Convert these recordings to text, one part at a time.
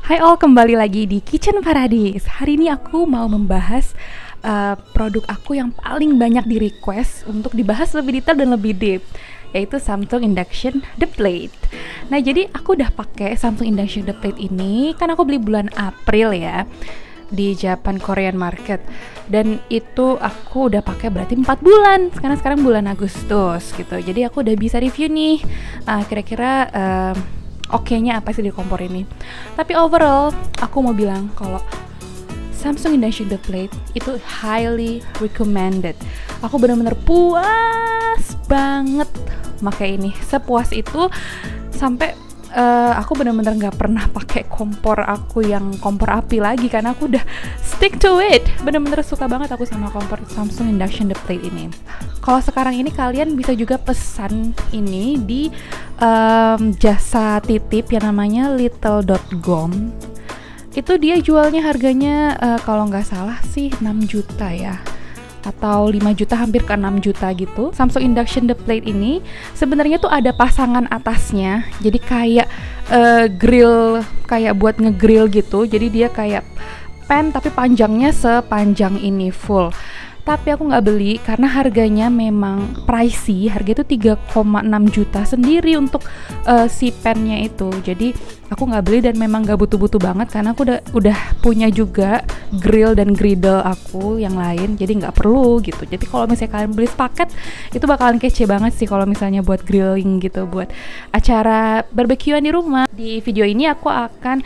Hai all, kembali lagi di Kitchen Paradise. Hari ini aku mau membahas produk aku yang paling banyak di request untuk dibahas lebih detail dan lebih deep, yaitu Samsung Induction The Plate. Nah, jadi aku udah pakai Samsung Induction The Plate ini, kan aku beli bulan April ya di Japan Korean Market, dan itu aku udah pakai berarti 4 bulan. Sekarang bulan Agustus gitu. Jadi aku udah bisa review nih kira-kira oke-nya apa sih di kompor ini. Tapi overall aku mau bilang kalau Samsung Induction The Plate itu highly recommended. Aku benar-benar puas banget pakai ini. Sepuas itu sampai aku benar-benar nggak pernah pakai kompor aku yang kompor api lagi, karena aku udah stick to it. Benar-benar suka banget aku sama kompor Samsung Induction The Plate ini. Kalau sekarang ini kalian bisa juga pesan ini di jasa titip yang namanya little.gom. Itu dia jualnya harganya kalau nggak salah sih 6 juta ya, atau 5 juta, hampir ke 6 juta gitu. Samsung Induction The Plate ini sebenarnya tuh ada pasangan atasnya, jadi kayak grill, kayak buat ngegrill gitu. Jadi dia kayak pan tapi panjangnya sepanjang ini full. Tapi aku nggak beli karena harganya memang pricey. Harga itu 3,6 juta sendiri untuk si pennya itu. Jadi aku nggak beli dan memang nggak butuh-butuh banget, karena aku udah punya juga grill dan griddle aku yang lain. Jadi nggak perlu gitu. Jadi kalau misalnya kalian beli sepaket, itu bakalan kece banget sih kalau misalnya buat grilling gitu, buat acara barbekyuan di rumah. Di video ini aku akan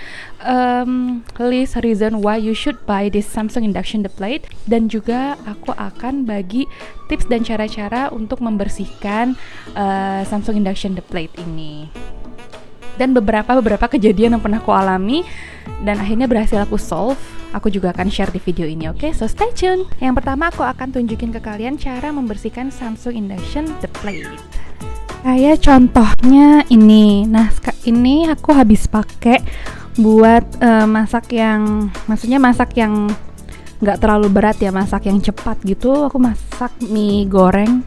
list reason why you should buy this Samsung Induction The Plate, dan juga aku akan bagi tips dan cara-cara untuk membersihkan Samsung Induction The Plate ini, dan beberapa kejadian yang pernah aku alami dan akhirnya berhasil aku solve. Aku juga akan share di video ini, oke? So stay tune. Yang pertama aku akan tunjukin ke kalian cara membersihkan Samsung Induction The Plate. Kayak contohnya ini. Nah, ini aku habis pakai buat masak yang nggak terlalu berat ya, masak yang cepat gitu. Aku masak mie goreng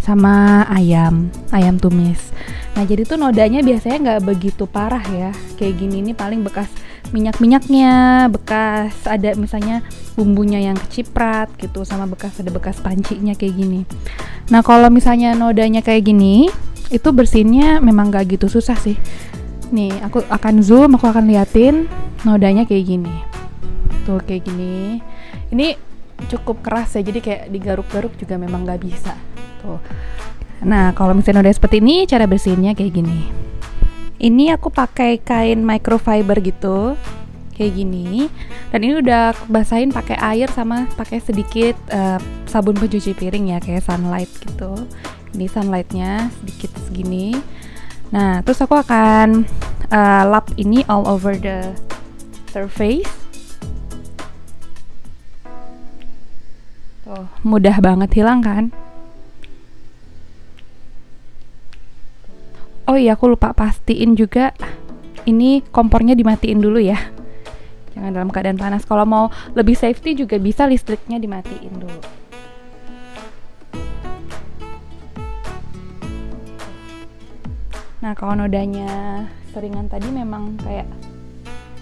sama ayam tumis. Nah, jadi tuh nodanya biasanya nggak begitu parah ya, kayak gini. Ini paling bekas minyaknya, bekas ada misalnya bumbunya yang keciprat gitu, sama ada bekas pancinya kayak gini. Nah, kalau misalnya nodanya kayak gini, itu bersihinnya memang nggak gitu susah sih. Nih, aku akan zoom, aku akan liatin nodanya kayak gini. Tuh kayak gini. Ini cukup keras ya, jadi kayak digaruk-garuk juga memang nggak bisa. Tuh. Nah, kalau misalnya noda seperti ini, cara bersihinnya kayak gini. Ini aku pakai kain microfiber gitu, kayak gini. Dan ini udah basahin pakai air sama pakai sedikit sabun pencuci piring ya, kayak Sunlight gitu. Ini Sunlightnya sedikit segini. Nah, terus aku akan lap ini all over the surface. Tuh, mudah banget hilang kan? Oh iya, aku lupa pastiin juga ini kompornya dimatiin dulu ya. Jangan dalam keadaan panas. Kalau mau lebih safety juga bisa listriknya dimatiin dulu. Nah, kalau nodanya seringan tadi memang kayak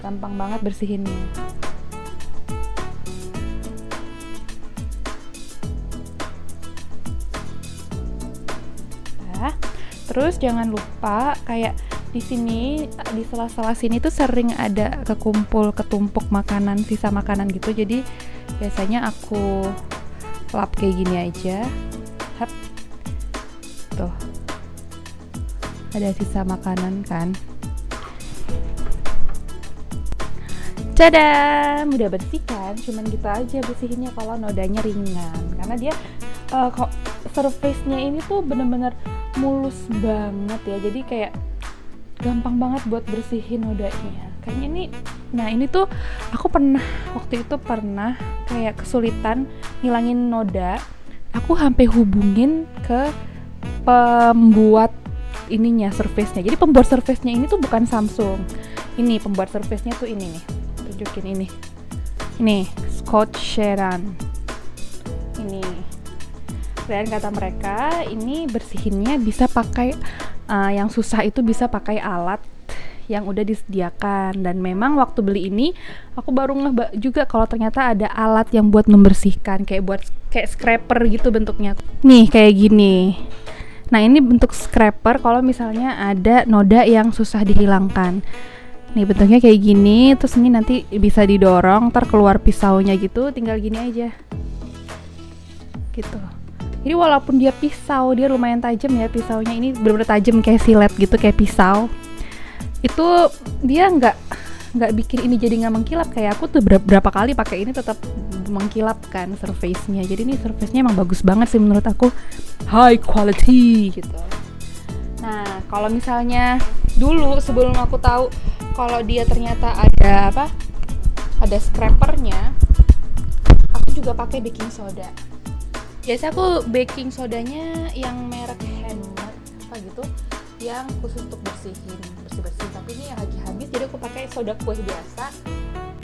gampang banget bersihinnya. Nah, terus jangan lupa kayak di sini, di sela-sela sini tuh sering ada ketumpuk makanan, sisa makanan gitu. Jadi biasanya aku lap kayak gini aja. Hap. Tuh. Ada sisa makanan kan. Tada, mudah bersih kan? Cuman gitu aja bersihinnya kalau nodanya ringan, karena dia kok surface-nya ini tuh bener-bener mulus banget ya, jadi kayak gampang banget buat bersihin nodanya. Kayaknya ini, nah ini tuh aku waktu itu pernah kayak kesulitan ngilangin noda. Aku sampai hubungin ke pembuat ininya, surface-nya. Jadi pembuat surface-nya ini tuh bukan Samsung. Ini pembuat surface-nya tuh ini nih. Tunjukin ini. Ini Scott Sheeran. Ini. Dan kata mereka ini bersihinnya bisa pakai yang susah itu bisa pakai alat yang udah disediakan. Dan memang waktu beli ini aku baru ngeh juga kalau ternyata ada alat yang buat membersihkan, kayak scraper gitu bentuknya. Nih kayak gini. Nah ini bentuk scraper kalau misalnya ada noda yang susah dihilangkan. Nih bentuknya kayak gini, terus ini nanti bisa didorong, ntar keluar pisaunya gitu, tinggal gini aja gitu. Jadi walaupun dia pisau, dia lumayan tajam ya pisaunya, ini bener-bener tajam kayak silet gitu, kayak pisau. Itu dia nggak bikin ini jadi nggak mengkilap. Kayak aku tuh berapa kali pakai ini tetap mengkilap kan surface-nya. Jadi ini surface-nya emang bagus banget sih menurut aku, high quality gitu. Nah kalau misalnya dulu sebelum aku tahu kalau dia ternyata ada scrapernya, aku juga pakai baking soda. Biasa aku baking sodanya yang merek Handmade apa gitu, yang khusus untuk bersih. Tapi ini yang lagi habis, jadi aku pakai soda kue biasa.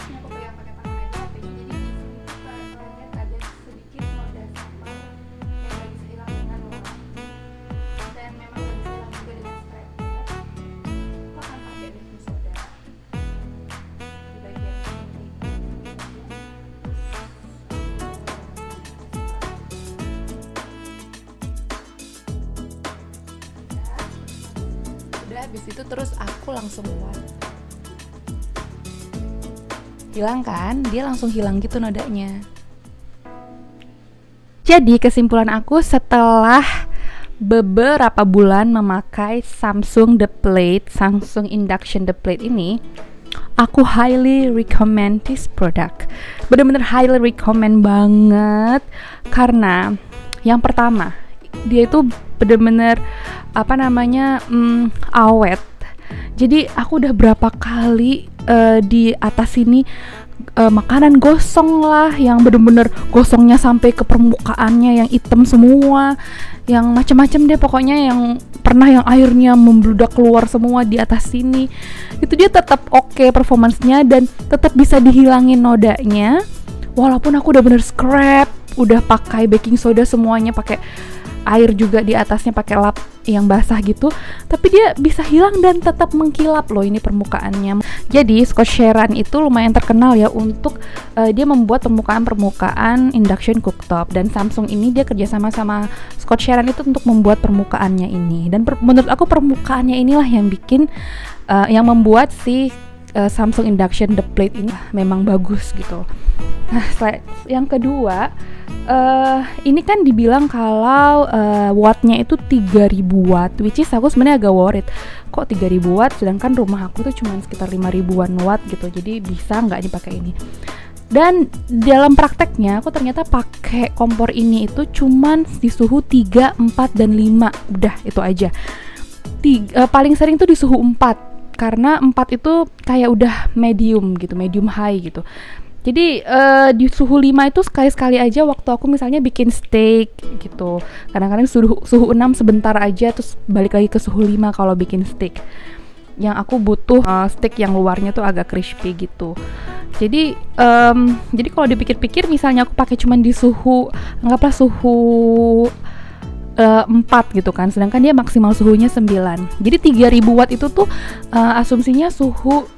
Ini aku pakai tangan aja, jadi lihat ada sedikit noda sama yang nggak bisa hilang dengan orang, dan memang nggak bisa hilang juga dengan scraper. Aku akan pakai baking soda di bagian ini. Udah habis itu terus aku langsung wipe. Hilang kan? Dia langsung hilang gitu nodanya. Jadi kesimpulan aku setelah beberapa bulan memakai Samsung Induction The Plate ini, aku highly recommend this product. Bener-bener highly recommend banget, karena yang pertama dia itu bener-bener awet. Jadi aku udah berapa kali di atas sini makanan gosong lah, yang bener-bener gosongnya sampai ke permukaannya yang hitam semua, yang macam-macam deh pokoknya, yang pernah yang airnya membludak keluar semua di atas sini. Itu dia tetap oke performancenya dan tetap bisa dihilangin nodanya, walaupun aku udah bener scrap, udah pakai baking soda semuanya, pakai air juga di atasnya, pakai lap yang basah gitu, tapi dia bisa hilang dan tetap mengkilap loh ini permukaannya. Jadi Scotch Sheeran itu lumayan terkenal ya untuk dia membuat permukaan induction cooktop, dan Samsung ini dia kerjasama sama Scotch Sheeran itu untuk membuat permukaannya ini. Dan menurut aku permukaannya inilah yang bikin yang membuat si Samsung Induction The Plate ini memang bagus gitu. Nah yang kedua, ini kan dibilang kalau wattnya itu 3000 watt, which is aku sebenarnya agak worried, kok 3000 watt sedangkan rumah aku tuh cuma sekitar 5000-an watt gitu, jadi bisa nggak dipakai ini. Dan dalam prakteknya aku ternyata pakai kompor ini itu cuman di suhu 3, 4, dan 5, udah itu aja. Paling sering tuh di suhu 4, karena 4 itu kayak udah medium gitu, medium high gitu. Jadi di suhu 5 itu sekali-sekali aja waktu aku misalnya bikin steak gitu. Kadang-kadang suhu 6 sebentar aja, terus balik lagi ke suhu 5 kalau bikin steak. Yang aku butuh steak yang luarnya tuh agak crispy gitu. Jadi kalau dipikir-pikir, misalnya aku pakai cuman di suhu, anggaplah suhu 4 gitu kan, sedangkan dia maksimal suhunya 9. Jadi 3000 watt itu tuh asumsinya suhu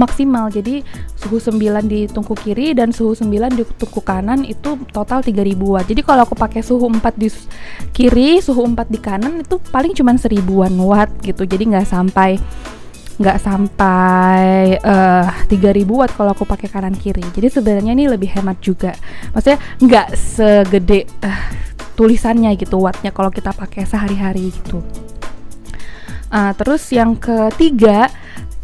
maksimal. Jadi suhu 9 di tungku kiri dan suhu 9 di tungku kanan itu total 3000 watt. Jadi kalau aku pakai suhu 4 di kiri, suhu 4 di kanan, itu paling cuman 1000-an watt gitu. Jadi nggak sampai 3000 watt kalau aku pakai kanan kiri. Jadi sebenarnya ini lebih hemat juga. Maksudnya nggak segede tulisannya gitu wattnya kalau kita pakai sehari-hari gitu. Terus yang ketiga,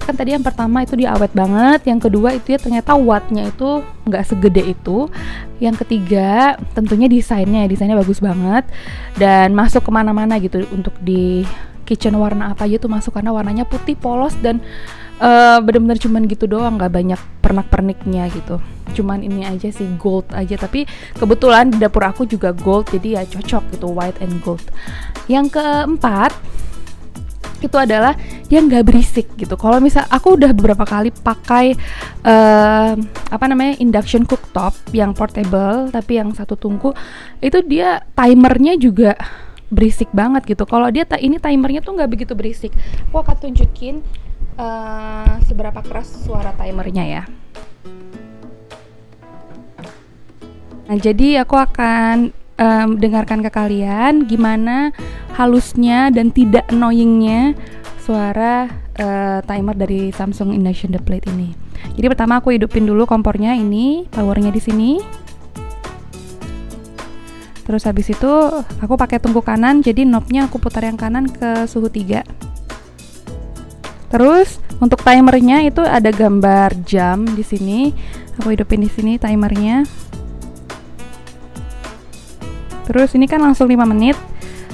kan tadi yang pertama itu dia awet banget, yang kedua itu ya ternyata wattnya itu nggak segede itu, yang ketiga tentunya desainnya bagus banget dan masuk kemana-mana gitu. Untuk di kitchen warna apa aja tuh masuk, karena warnanya putih polos dan bener-bener cuman gitu doang, nggak banyak pernak-perniknya gitu. Cuman ini aja sih, gold aja, tapi kebetulan di dapur aku juga gold, jadi ya cocok gitu, white and gold. Yang keempat itu adalah dia nggak berisik gitu. Kalau misal aku udah beberapa kali pakai induction cooktop yang portable tapi yang satu tungku, itu dia timernya juga berisik banget gitu. Kalau dia ini timernya tuh nggak begitu berisik. Aku akan tunjukin seberapa keras suara timernya ya. Nah, jadi aku akan dengarkan ke kalian gimana halusnya dan tidak annoyingnya suara timer dari Samsung Induction The Plate ini. Jadi pertama aku hidupin dulu kompornya, ini powernya di sini. Terus habis itu aku pakai tungku kanan, jadi knobnya aku putar yang kanan ke suhu 3. Terus untuk timernya itu ada gambar jam di sini. Aku hidupin di sini timernya. Terus ini kan langsung 5 menit.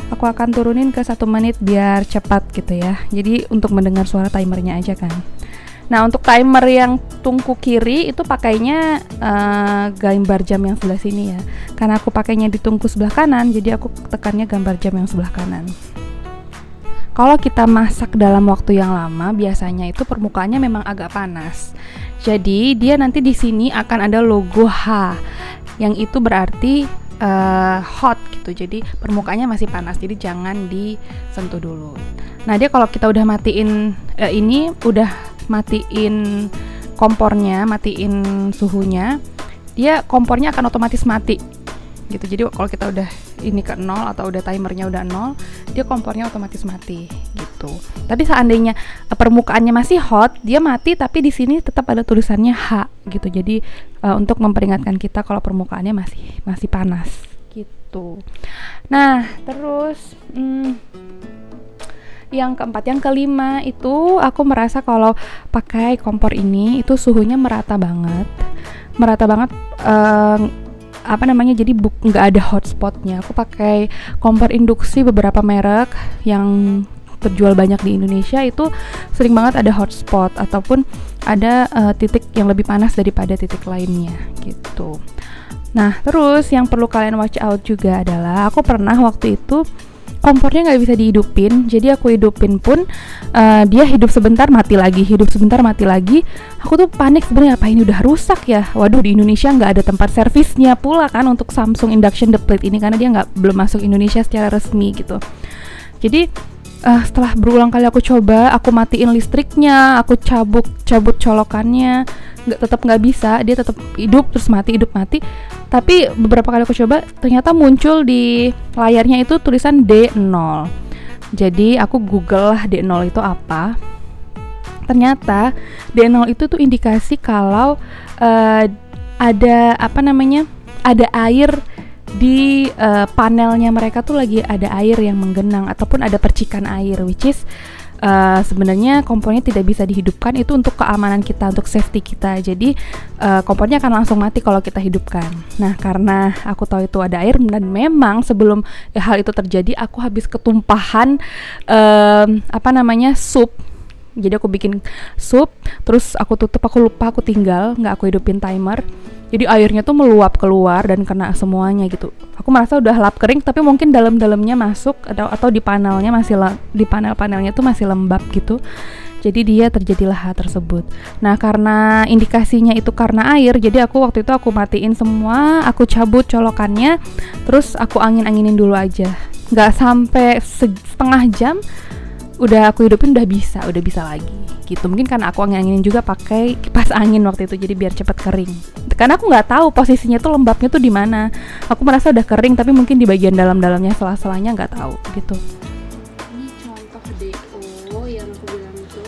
Aku akan turunin ke 1 menit biar cepat gitu ya. Jadi untuk mendengar suara timernya aja kan. Nah, untuk timer yang tungku kiri itu pakainya gambar jam yang sebelah sini ya. Karena aku pakainya di tungku sebelah kanan, jadi aku tekannya gambar jam yang sebelah kanan. Kalau kita masak dalam waktu yang lama, biasanya itu permukaannya memang agak panas. Jadi dia nanti di sini akan ada logo H, yang itu berarti hot gitu. Jadi permukaannya masih panas, jadi jangan disentuh dulu. Nah, dia kalau kita udah matiin ini udah matiin kompornya, matiin suhunya, dia kompornya akan otomatis mati gitu. Jadi kalau kita udah ini ke 0 atau udah timernya udah 0, dia kompornya otomatis mati gitu. Tapi seandainya permukaannya masih hot, dia mati tapi di sini tetap ada tulisannya H gitu. Jadi untuk memperingatkan kita kalau permukaannya masih panas gitu. Nah, terus yang keempat, yang kelima itu aku merasa kalau pakai kompor ini itu suhunya merata banget, jadi nggak ada hotspotnya. Aku pakai kompor induksi beberapa merek yang terjual banyak di Indonesia, itu sering banget ada hotspot ataupun ada titik yang lebih panas daripada titik lainnya gitu. Nah, terus yang perlu kalian watch out juga adalah aku pernah waktu itu kompornya nggak bisa dihidupin, jadi aku hidupin pun dia hidup sebentar mati lagi, hidup sebentar mati lagi. Aku tuh panik sebenarnya, apa ini udah rusak ya? Waduh, di Indonesia nggak ada tempat servisnya pula kan untuk Samsung Induction The Plate ini, karena dia belum masuk Indonesia secara resmi gitu. Jadi setelah berulang kali aku coba, aku matiin listriknya, aku cabut colokannya, tetap nggak bisa, dia tetap hidup terus mati, hidup mati. Tapi beberapa kali aku coba, ternyata muncul di layarnya itu tulisan D0. Jadi aku google lah D0 itu apa. Ternyata D0 itu tuh indikasi kalau ada ada air di panelnya mereka tuh lagi ada air yang menggenang ataupun ada percikan air, which is sebenarnya kompornya tidak bisa dihidupkan. Itu untuk keamanan kita, untuk safety kita. Jadi kompornya akan langsung mati kalau kita hidupkan. Nah, karena aku tahu itu ada air, dan memang sebelum hal itu terjadi aku habis ketumpahan sup. Jadi aku bikin sup, terus aku tutup, aku lupa, aku tinggal, nggak aku hidupin timer. Jadi airnya tuh meluap keluar dan kena semuanya gitu. Aku merasa udah lap kering, tapi mungkin dalam-dalamnya masuk atau di panelnya di panel-panelnya tuh masih lembab gitu. Jadi dia terjadilah hal tersebut. Nah, karena indikasinya itu karena air, jadi aku waktu itu aku matiin semua, aku cabut colokannya, terus aku angin-anginin dulu aja. Nggak sampai setengah jam, udah aku hidupin, udah bisa lagi gitu. Mungkin karena aku angin-anginin juga pakai kipas angin waktu itu, jadi biar cepat kering. Karena aku nggak tahu posisinya tuh lembabnya tuh di mana. Aku merasa udah kering, tapi mungkin di bagian dalam-dalamnya, sela-selanya nggak tahu gitu. Ini contoh DO yang aku bilang itu.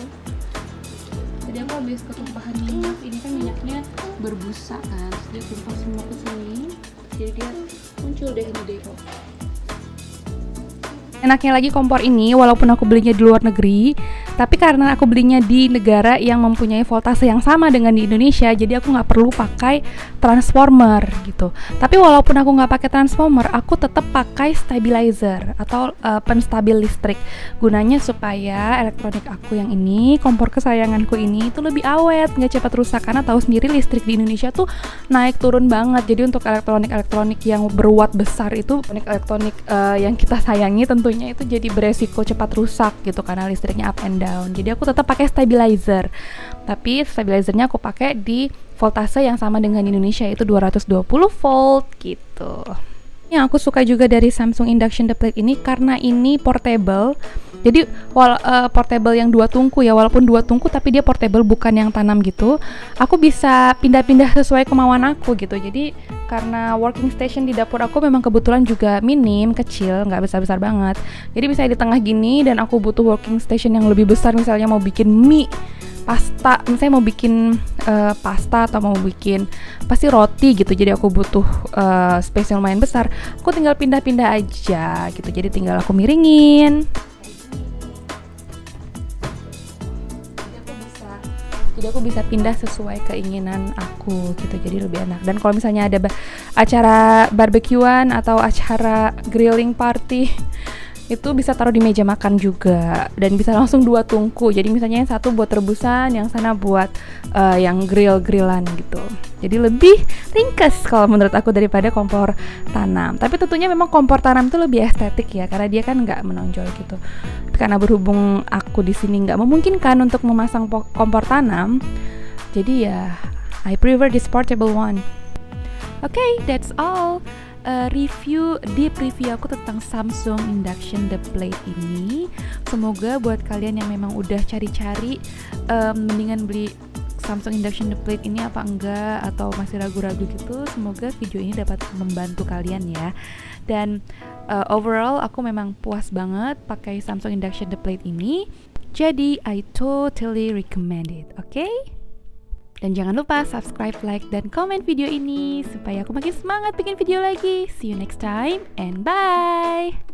Jadi aku habis ketumpahan minyak. Ini kan minyaknya berbusa kan, terus dia tumpah semua ke sini. Jadi dia muncul deh ini DO. Enaknya lagi kompor ini, walaupun aku belinya di luar negeri, tapi karena aku belinya di negara yang mempunyai voltase yang sama dengan di Indonesia, jadi aku nggak perlu pakai transformer gitu. Tapi walaupun aku nggak pakai transformer, aku tetap pakai stabilizer atau penstabil listrik. Gunanya supaya elektronik aku yang ini, kompor kesayanganku ini, itu lebih awet, nggak cepat rusak. Karena tahu sendiri listrik di Indonesia tuh naik turun banget. Jadi untuk elektronik yang berwatt besar itu, elektronik yang kita sayangi tentunya itu jadi beresiko cepat rusak gitu karena listriknya up and down. Jadi aku tetap pakai stabilizer, tapi stabilizernya aku pakai di voltase yang sama dengan Indonesia, itu 220 volt gitu. Yang aku suka juga dari Samsung Induction The Plate ini karena ini portable. Jadi portable yang 2 tungku ya, walaupun 2 tungku tapi dia portable, bukan yang tanam gitu. Aku bisa pindah-pindah sesuai kemauan aku gitu. Jadi karena working station di dapur aku memang kebetulan juga minim, kecil, nggak besar-besar banget. Jadi bisa di tengah gini, dan aku butuh working station yang lebih besar, misalnya mau bikin mie, pasta, misalnya mau bikin pasta atau mau bikin pasti roti gitu, jadi aku butuh space yang lumayan besar. Aku tinggal pindah-pindah aja gitu, jadi tinggal aku miringin, jadi aku bisa pindah sesuai keinginan aku gitu, jadi lebih enak. Dan kalau misalnya ada acara barbekyuan atau acara grilling party, itu bisa taruh di meja makan juga, dan bisa langsung 2 tungku. Jadi misalnya yang satu buat rebusan, yang sana buat yang grill-grillan gitu. Jadi lebih ringkas kalau menurut aku daripada kompor tanam. Tapi tentunya memang kompor tanam itu lebih estetik ya, karena dia kan nggak menonjol gitu. Karena berhubung aku di sini nggak memungkinkan untuk memasang kompor tanam, jadi ya I prefer this portable one. Okay, that's all. Deep review aku tentang Samsung Induction The Plate ini. Semoga buat kalian yang memang udah cari-cari mendingan beli Samsung Induction The Plate ini apa enggak, atau masih ragu-ragu gitu, semoga video ini dapat membantu kalian ya. Dan overall aku memang puas banget pakai Samsung Induction The Plate ini. Jadi I totally recommend it, okay? Dan jangan lupa subscribe, like, dan komen video ini supaya aku makin semangat bikin video lagi. See you next time and bye!